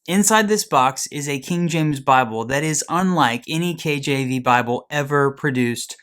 Inside this box is a King James Bible that is unlike any KJV Bible ever produced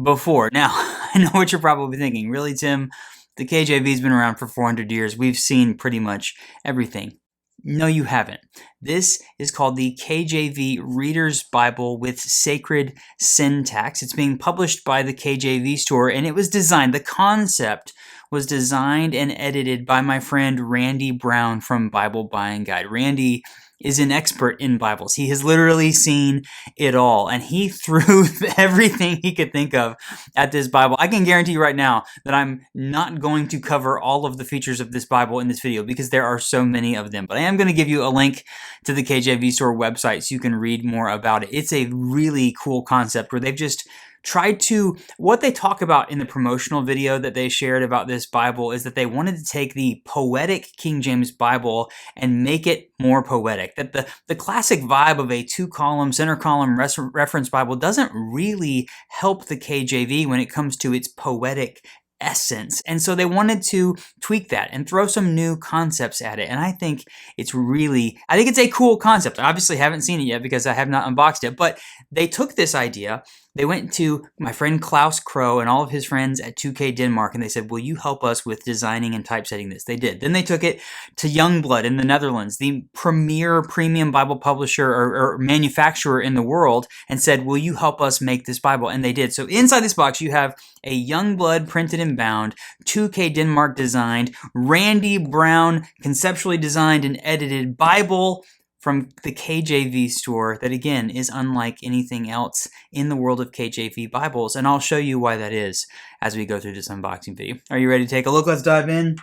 before. Now, I know what you're probably thinking. Really, Tim? The KJV's been around for 400 years. We've seen pretty much everything. No, you haven't. This is called the KJV Reader's Bible with Sacred Syntax. It's being published by the KJV store, and it was designed, the concept was designed and edited by my friend Randy Brown from Bible Buying Guide. Randy is an expert in Bibles. He has literally seen it all, and he threw everything he could think of at this Bible. I can guarantee you right now that I'm not going to cover all of the features of this Bible in this video because there are so many of them, but I am going to give you a link to the KJV store website so you can read more about it. It's a really cool concept where they've just tried to, what they talk about in the promotional video that they shared about this Bible is that they wanted to take the poetic King James Bible and make it more poetic. That the classic vibe of a two-column, center column reference Bible doesn't really help the KJV when it comes to its poetic essence. And so they wanted to tweak that and throw some new concepts at it. And I think it's a cool concept. I obviously haven't seen it yet because I have not unboxed it, but they took this idea. They went to my friend Klaus Crow and all of his friends at 2K Denmark, and they said, will you help us with designing and typesetting this? They did. Then they took it to Youngblood in the Netherlands, the premier premium Bible publisher or manufacturer in the world, and said, will you help us make this Bible? And they did. So inside this box, you have a Youngblood printed and bound, 2K Denmark designed, Randy Brown conceptually designed and edited Bible from the KJV store that, again, is unlike anything else in the world of KJV Bibles, and I'll show you why that is as we go through this unboxing video. Are you ready to take a look? Let's dive in.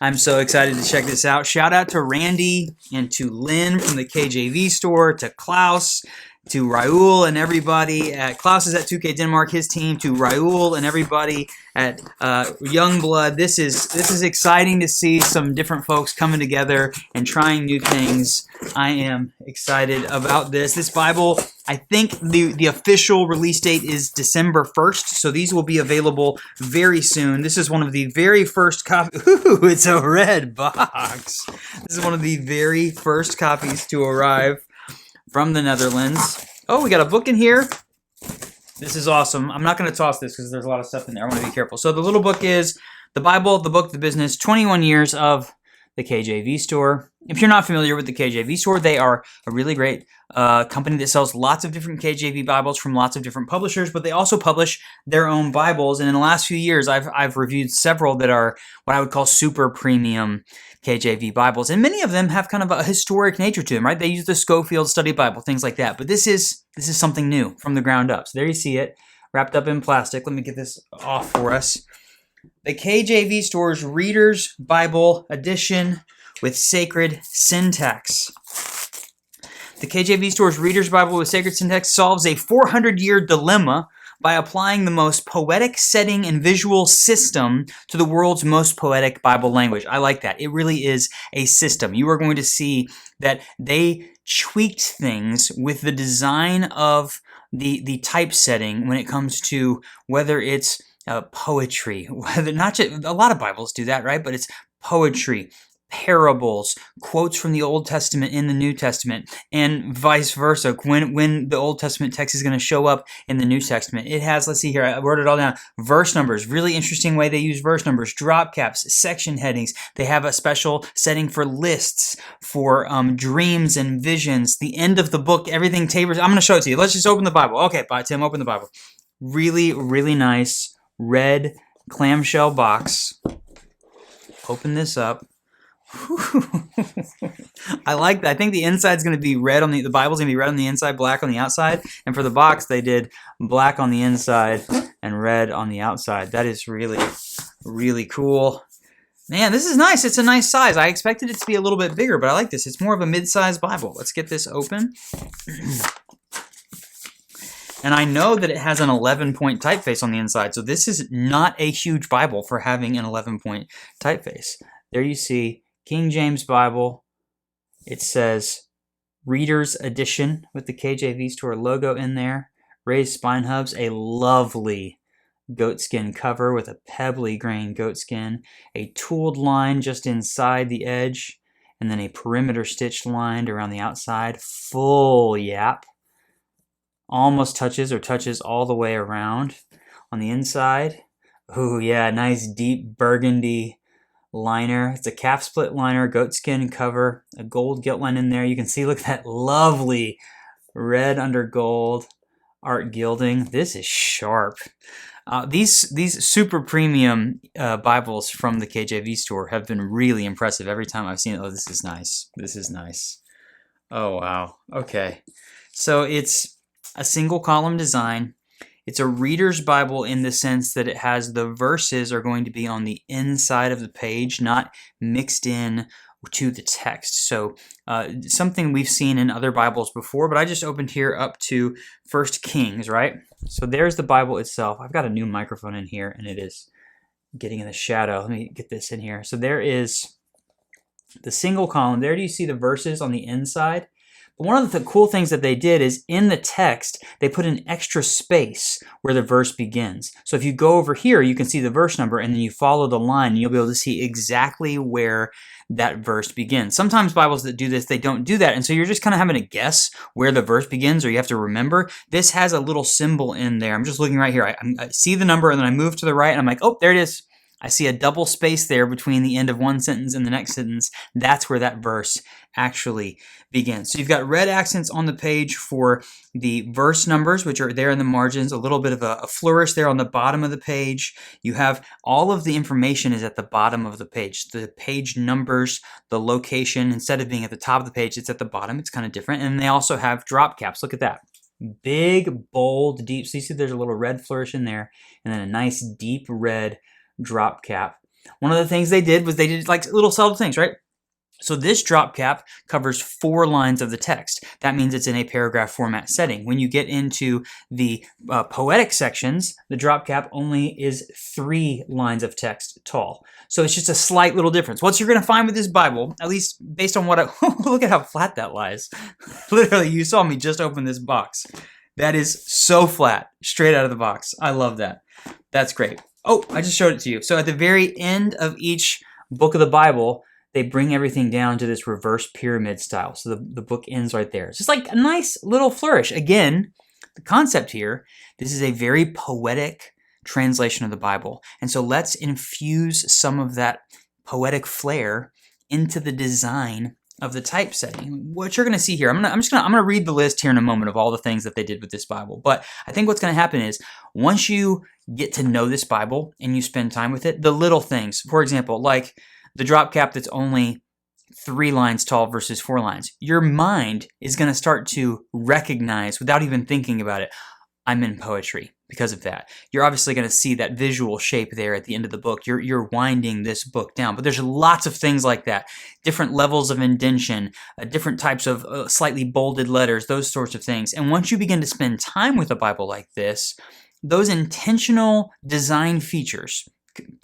I'm so excited to check this out. Shout out to Randy and to Lynn from the KJV store, to Klaus, to Raul and everybody at Klaus is at 2K Denmark, his team, to Raul and everybody at Youngblood. This is exciting to see some different folks coming together and trying new things. I am excited about this. This Bible, I think the official release date is December 1st, so these will be available very soon. This is one of the very first copies. Ooh, it's a red box. This is one of the very first copies to arrive from the Netherlands. Oh, we got a book in here. This is awesome. I'm not going to toss this because there's a lot of stuff in there. I want to be careful. So the little book is the Bible, the book, the business, 21 years of the KJV store. If you're not familiar with the KJV store, they are a really great company that sells lots of different KJV Bibles from lots of different publishers, but they also publish their own Bibles. And in the last few years, I've reviewed several that are what I would call super premium KJV Bibles. And many of them have kind of a historic nature to them, right? They use the Schofield Study Bible, things like that. But this is something new from the ground up. So there you see it, wrapped up in plastic. Let me get this off for us. The KJV Store's Reader's Bible Edition with Sacred Syntax. The KJV Store's Reader's Bible with Sacred Syntax solves a 400-year dilemma by applying the most poetic setting and visual system to the world's most poetic Bible language. I like that. It really is a system. You are going to see that they tweaked things with the design of the typesetting when it comes to whether it's poetry, whether not just, a lot of Bibles do that, right? But it's poetry, parables, quotes from the Old Testament in the New Testament, and vice versa. When the Old Testament text is going to show up in the New Testament, it has, let's see here, I wrote it all down, verse numbers, really interesting way they use verse numbers, drop caps, section headings. They have a special setting for lists, for dreams and visions. The end of the book, everything tapers. I'm going to show it to you. Let's just open the Bible. Okay, bye, Tim, open the Bible. Really, really nice red clamshell box. Open this up. I like that. I think the inside's going to be red on the Bible's going to be red on the inside, black on the outside. And for the box, they did black on the inside and red on the outside. That is really, really cool. Man, this is nice. It's a nice size. I expected it to be a little bit bigger, but I like this. It's more of a mid-sized Bible. Let's get this open. And I know that it has an 11-point typeface on the inside, so this is not a huge Bible for having an 11-point typeface. There you see King James Bible. It says Reader's Edition with the KJV Store logo in there. Raised spine hubs, a lovely goatskin cover with a pebbly grain goatskin, a tooled line just inside the edge, and then a perimeter stitch lined around the outside, full yap. Almost touches or touches all the way around on the inside. Ooh, yeah, nice deep burgundy liner. It's a calf split liner, goatskin cover, a gold gilt line in there. You can see, look at that lovely red under gold art gilding. This is sharp. These super premium Bibles from the KJV store have been really impressive every time I've seen it. Oh, this is nice. This is nice. Oh, wow. Okay. So it's a single column design. It's a reader's Bible in the sense that it has the verses are going to be on the inside of the page, not mixed in to the text. So something we've seen in other Bibles before, but I just opened here up to 1 Kings, right? So there's the Bible itself. I've got a new microphone in here, and it is getting in the shadow. Let me get this in here. So there is the single column. There do you see the verses on the inside? But one of the cool things that they did is in the text, they put an extra space where the verse begins. So if you go over here, you can see the verse number, and then you follow the line, and you'll be able to see exactly where that verse begins. Sometimes Bibles that do this, they don't do that, and so you're just kind of having to guess where the verse begins, or you have to remember. This has a little symbol in there. I'm just looking right here. I see the number, and then I move to the right, and I'm like, oh, there it is. I see a double space there between the end of one sentence and the next sentence. That's where that verse actually begins. So you've got red accents on the page for the verse numbers, which are there in the margins, a little bit of a flourish there on the bottom of the page. You have all of the information is at the bottom of the page. The page numbers, the location, instead of being at the top of the page, it's at the bottom. It's kind of different. And they also have drop caps. Look at that. Big, bold, deep. So you see there's a little red flourish in there, and then a nice deep red drop cap. One of the things they did was they did like little subtle things, right? So this drop cap covers 4 lines of the text. That means it's in a paragraph format setting. When you get into the poetic sections, the drop cap only is 3 lines of text tall. So it's just a slight little difference. What you're going to find with this Bible, at least based on what I... look at how flat that lies. Literally, you saw me just open this box. That is so flat, straight out of the box. I love that. That's great. Oh, I just showed it to you. So at the very end of each book of the Bible, they bring everything down to this reverse pyramid style. So the book ends right there. It's just like a nice little flourish. Again, the concept here, this is a very poetic translation of the Bible. And so let's infuse some of that poetic flair into the design of the typesetting. What you're going to see here, I'm going to read the list here in a moment of all the things that they did with this Bible. But I think what's going to happen is once you get to know this Bible and you spend time with it, the little things, for example, like the drop cap that's only 3 lines tall versus 4 lines, your mind is going to start to recognize without even thinking about it, I'm in poetry because of that. You're obviously going to see that visual shape there at the end of the book. You're winding this book down. But there's lots of things like that. Different levels of indentation, different types of slightly bolded letters, those sorts of things. And once you begin to spend time with a Bible like this, those intentional design features,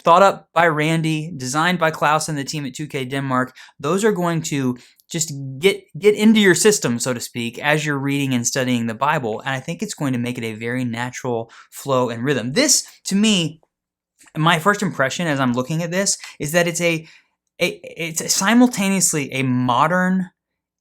thought up by Randy, designed by Klaus and the team at 2K Denmark, those are going to just get into your system, so to speak, as you're reading and studying the Bible. And I think it's going to make it a very natural flow and rhythm. This, to me, my first impression as I'm looking at this is that it's simultaneously a modern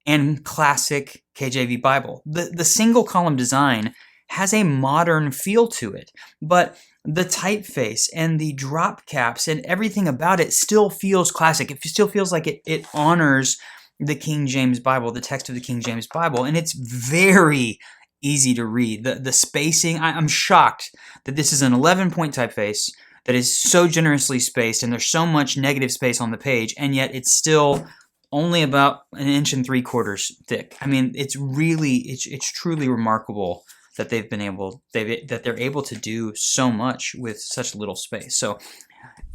and classic KJV Bible. The single column design has a modern feel to it, but the typeface and the drop caps and everything about it still feels classic. It still feels like it honors the King James Bible, the text of the King James Bible, and it's very easy to read. The spacing, I'm shocked that this is an 11-point typeface that is so generously spaced, and there's so much negative space on the page, and yet it's still only about 1 3/4 thick. I mean, it's truly remarkable that they're able to do so much with such little space. So,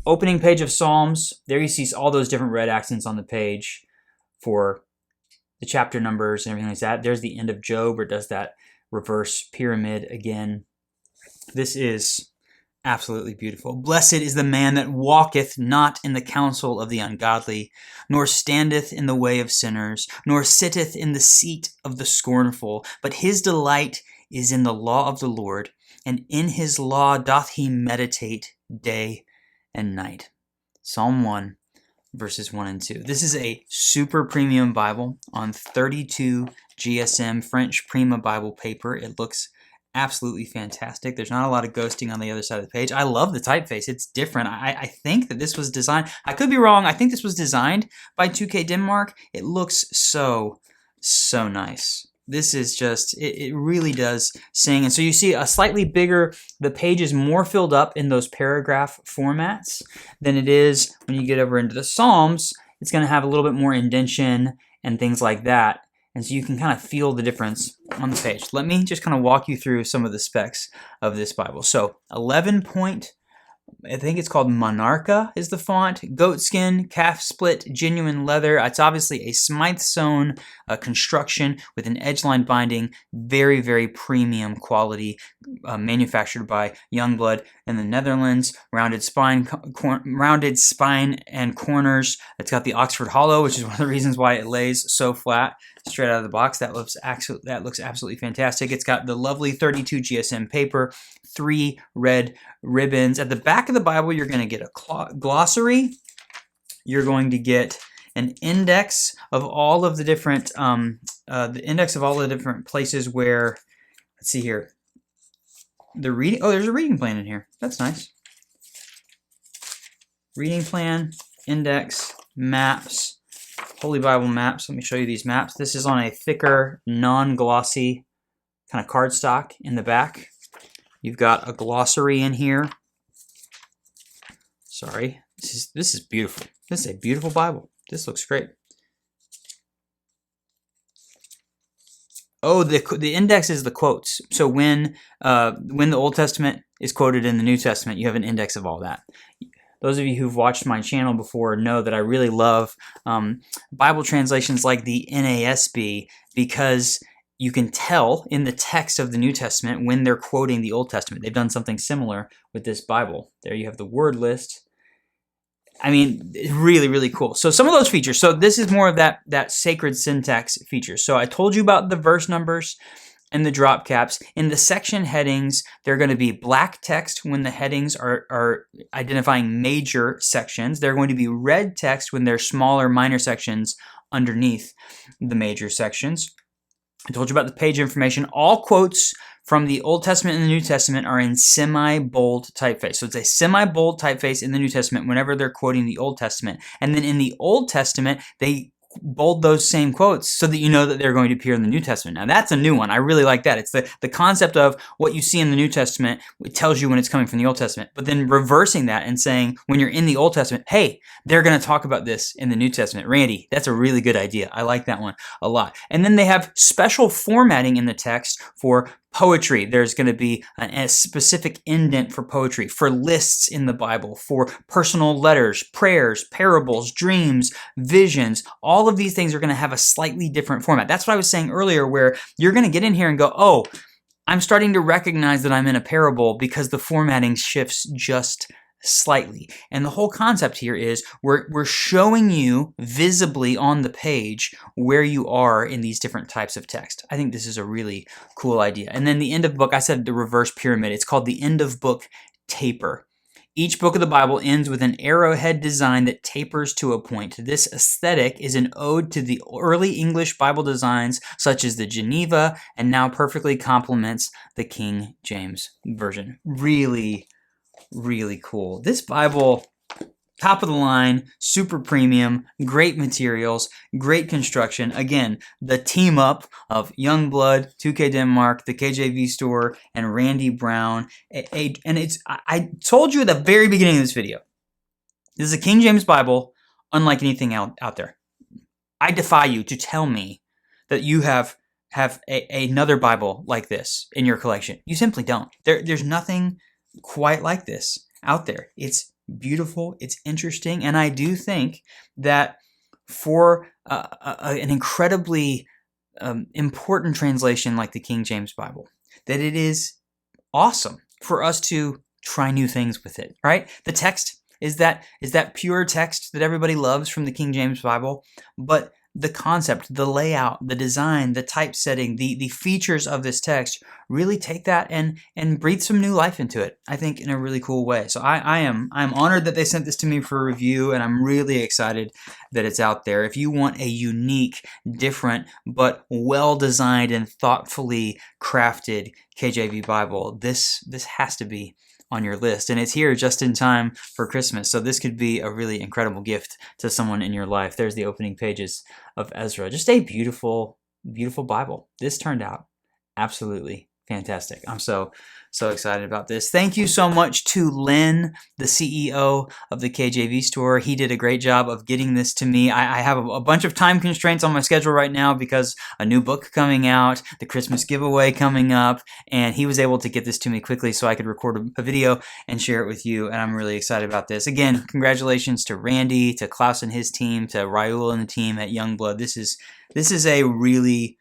opening page of Psalms, there you see all those different red accents on the page for the chapter numbers and everything like that. There's the end of Job, where it does that reverse pyramid again. This is absolutely beautiful. Blessed is the man that walketh not in the counsel of the ungodly, nor standeth in the way of sinners, nor sitteth in the seat of the scornful, but his delight is in the law of the Lord, and in his law doth he meditate day and night. Psalm 1, verses 1 and 2. This is a super premium Bible on 32 GSM French Prima Bible paper. It looks absolutely fantastic. There's not a lot of ghosting on the other side of the page. I love the typeface. It's different. I think that this was designed, I could be wrong, I think this was designed by 2K Denmark. It looks so nice. This is just, it really does sing. And so you see a slightly bigger, the page is more filled up in those paragraph formats than it is when you get over into the Psalms. It's going to have a little bit more indentation and things like that. And so you can kind of feel the difference on the page. Let me just kind of walk you through some of the specs of this Bible. So 11 point, I think it's called Monarcha is the font, goatskin, calf split, genuine leather. It's obviously a Smyth-sewn construction with an edge-line binding, very, very premium quality, manufactured by Youngblood in the Netherlands. Rounded spine and corners. It's got the Oxford Hollow, which is one of the reasons why it lays so flat straight out of the box. That looks absolutely fantastic. It's got the lovely 32 GSM paper, 3 red ribbons. At the back of the Bible, you're going to get a glossary. You're going to get an index of all of the different places where, let's see here, the reading. Oh, there's a reading plan in here. That's nice. Reading plan, index, maps, Holy Bible maps. Let me show you these maps. This is on a thicker, non-glossy kind of cardstock in the back. You've got a glossary in here. Sorry, this is beautiful. This is a beautiful Bible. This looks great. Oh, the index is the quotes. So when the Old Testament is quoted in the New Testament, you have an index of all that. Those of you who've watched my channel before know that I really love Bible translations like the NASB, because you can tell in the text of the New Testament when they're quoting the Old Testament. They've done something similar with this Bible. There you have the word list. I mean, really, really cool. So some of those features. So this is more of that sacred syntax feature. So I told you about the verse numbers and the drop caps. In the section headings, they're going to be black text when the headings are identifying major sections. They're going to be red text when they're smaller, minor sections underneath the major sections. I told you about the page information. All quotes from the Old Testament and the New Testament are in semi-bold typeface. So it's a semi-bold typeface in the New Testament whenever they're quoting the Old Testament. And then in the Old Testament, they bold those same quotes so that you know that they're going to appear in the New Testament. Now that's a new one. I really like that. It's the concept of what you see in the New Testament. It tells you when it's coming from the Old Testament, but then reversing that and saying when you're in the Old Testament, hey, they're going to talk about this in the New Testament. Randy, that's a really good idea. I like that one a lot. And then they have special formatting in the text for poetry. There's going to be a specific indent for poetry, for lists in the Bible, for personal letters, prayers, parables, dreams, visions. All of these things are going to have a slightly different format. That's what I was saying earlier, where you're going to get in here and go, oh, I'm starting to recognize that I'm in a parable because the formatting shifts just slightly. And the whole concept here is we're showing you visibly on the page where you are in these different types of text. I think this is a really cool idea. And then the end of book, I said the reverse pyramid. It's called the end of book taper. Each book of the Bible ends with an arrowhead design that tapers to a point. This aesthetic is an ode to the early English Bible designs such as the Geneva, and now perfectly complements the King James Version. Really cool. This Bible, top of the line, super premium, great materials, great construction. Again, the team up of Youngblood, 2K Denmark, the KJV store, and Randy Brown. I told you at the very beginning of this video, this is a King James Bible unlike anything out there. I defy you to tell me that you have another Bible like this in your collection. You simply don't. There's nothing quite like this out there. It's beautiful, it's interesting, and I do think that for an incredibly important translation like the King James Bible, that it is awesome for us to try new things with it, right? The text is that pure text that everybody loves from the King James Bible, but the concept, the layout, the design, the typesetting, the features of this text, really take that and breathe some new life into it, I think, in a really cool way. So I'm honored that they sent this to me for review, and I'm really excited that it's out there. If you want a unique, different, but well-designed and thoughtfully crafted KJV Bible, this has to be on your list, and it's here just in time for Christmas, so this could be a really incredible gift to someone in your life. There's the opening pages of Ezra. Just a beautiful, beautiful Bible. This turned out absolutely fantastic. I'm so excited about this. Thank you so much to Lynn, the CEO of the KJV store. He did a great job of getting this to me. I have a bunch of time constraints on my schedule right now because a new book coming out, the Christmas giveaway coming up, and he was able to get this to me quickly so I could record a video and share it with you, and I'm really excited about this. Again, congratulations to Randy, to Klaus and his team, to Raul and the team at Youngblood. This is a really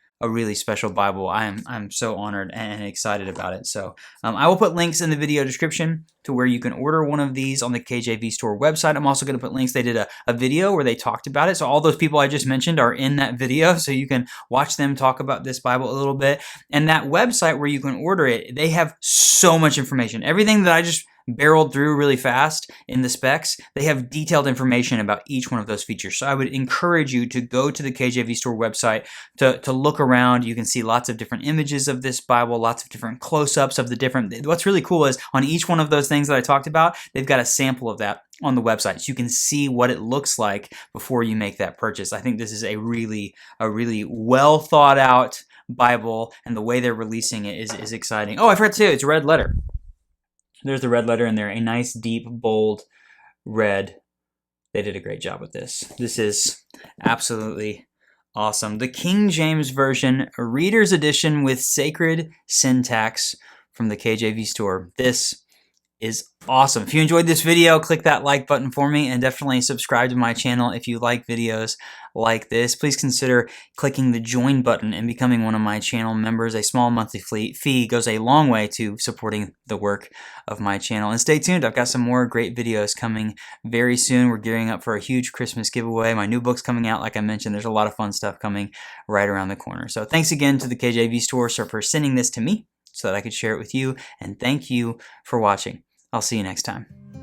special Bible. I'm so honored and excited about it. So I will put links in the video description to where you can order one of these on the KJV store website. I'm also going to put links. They did a video where they talked about it. So all those people I just mentioned are in that video. So you can watch them talk about this Bible a little bit. And that website where you can order it, they have so much information. Everything that I just barreled through really fast in the specs, they have detailed information about each one of those features. So I would encourage you to go to the KJV store website to look around. You can see lots of different images of this Bible, lots of different close-ups of the different. What's really cool is on each one of those things that I talked about, they've got a sample of that on the website, so you can see what it looks like before you make that purchase. I think this is a really well thought out Bible, and the way they're releasing it is exciting. Oh, I forgot to, it's red letter. There's the red letter in there, a nice, deep, bold red. They did a great job with this. This is absolutely awesome. The King James Version, Reader's Edition with Sacred Syntax from the KJV store. This is awesome. If you enjoyed this video, click that like button for me, and definitely subscribe to my channel if you like videos like this. Please consider clicking the join button and becoming one of my channel members. A small monthly fee goes a long way to supporting the work of my channel. And stay tuned. I've got some more great videos coming very soon. We're gearing up for a huge Christmas giveaway. My new book's coming out, like I mentioned. There's a lot of fun stuff coming right around the corner. So thanks again to the KJV store for sending this to me so that I could share it with you. And thank you for watching. I'll see you next time.